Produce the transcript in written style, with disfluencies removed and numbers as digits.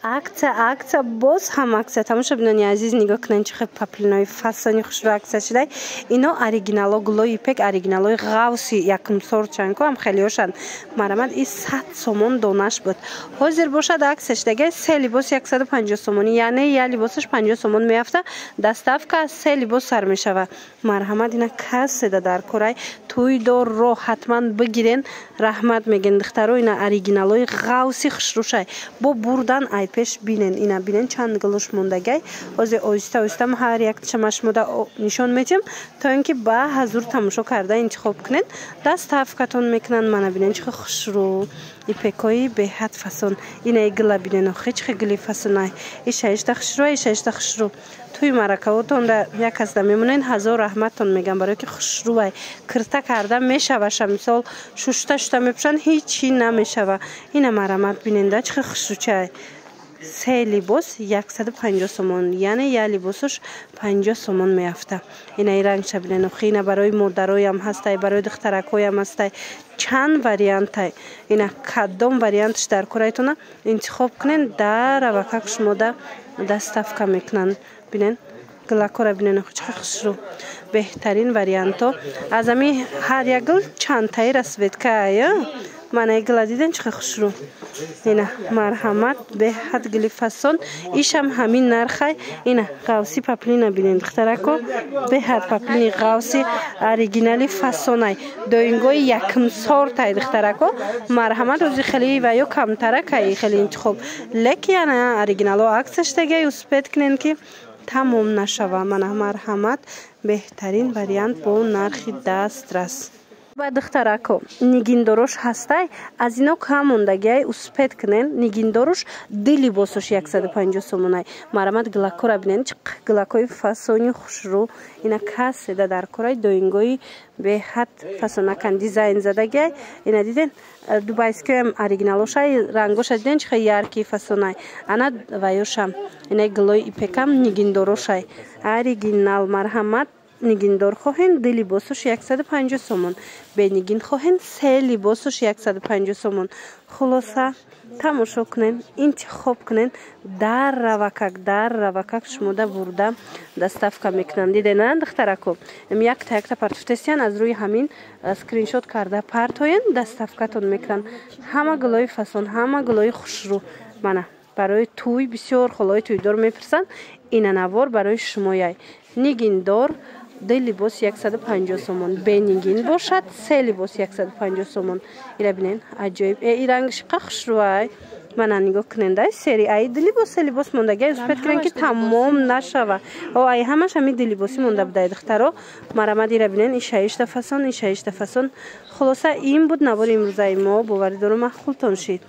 акция боз ҳам акция тамоша бинони азиз нигоҳ кунед чӣ хел паплинои фасони хушрӯ акция шудай. Ино оригинало гулои ипек оригиналои ғавси якум сортчанко ҳам хелиёшанд. Марамад и 100 сомон донаш буд. Ҳозир бошад акция шудаги 3 либос 150 сомони, яъне я либосаш 50 сомон меафта, доставка 3 либос сар мешава. Марҳамат ина касседа дар корай туйдорро ҳатман бигирен. Раҳмат мегӯем духтаро, ина оригиналои ғавси хушрӯшай бо бурдан ай пеш бинен. Ина бинен чанд галош мондагай. Ҳозир оҳиста оҳиста ҳар якташа машмуда нишон метем то ин ки ба ҳазур тамошо карда интихоб кунед. Доставкатон мекунанд. Мана бинен чӣ хел хушрӯ ипекои беҳад фасон. Ина игла бинен охи чӣ хел гули фасонай. Ишаишта хушрӯ ишаишта хушрӯ. Туи маракавотонда як ҳаста мемонен ҳазор раҳматтон мегам барои ки хушрӯай кирта карда мешаваша. Мисол шушта мепушанд ҳичи намешава. Ина марамат биненда чӣ хел хушрӯчай. 3 либос 150 сомон, яъне я либосаш 50 сомон меафта. Ина и рангша бинен охи. Ина барои модароям ҳастай, барои духтаракоям ҳастай. Чанд вариантай. Ина кадом вариантш дар корайтона интихоб кунен. Дар авакак шумода доставка мекунанд. Бинен глакора бинен охи чӣ хел хушрӯ. Беҳтарин варианто аз ами ҳар як гул чандтаи расветкая. Мана игла диден чӣ хел хушрӯ. Ина марҳамат беҳад гули фасон. Ишам ҳамин нархай. Ина ғавси паплина бинен духтарако беҳад паплини ғавси оригинали фасонай доингои якум сортай духтарако. Марҳамат ӯзи хели ваё камтаракай хели интихоб. Леки яна оригинало акция штагай успед кунен ки тамом нашава. Мана марҳамат беҳтарин вариант бо нархи дастрас. Ба духтарако нигиндорош ҳастай аз ино кам мондагиай успед кунен. Нигиндорош 2 либосаш 150 сомонай. Марамат глакора бинен чӣ глакои фасони хушрӯ. Ина касседа дар корай доингои беҳад фасонакан дизайн задагиай. Ина диден дубайскоям оригиналошай рангоша диден чӣ хел ярки фасонай. Ана ваёшам ина глои ипекам нигиндорошай оригинал. Марҳамат нигиндор хоҳен 2 либосаш 150 сомон, бенигин хоҳен 3 либосаш 150 сомон. Хулоса тамошо кунен, интихоб кунен. Дар равакак шумода бурда доставка мекунанд. Дидена духтарако якта партуфтесиян аз рӯи ҳамин скриншот карда партоен доставкатон мекунанд. Ҳама гулои фасон, ҳама гулои хушрӯ. Мана барои туй бисёр холои туйдор мепурсанд. Ина навор барои шумояй. Нигиндор 2 либос 150 сомон, бенигин бошад 3 либос 150 сомон. Ира бинен аҷоиб. И ранги шиқа хушрӯай. Мана нигоҳ кунен дай сери ай 2 либос 3 либос мондагиай успед кунен ки тамом нашава. О ай ҳамаш ҳами 2 либоси монда будай духтаро. Марамад ира бинен ишаишта фасон. Хулоса ин буд навори имрӯзаи мо. боварӣ дорум махқултон шид.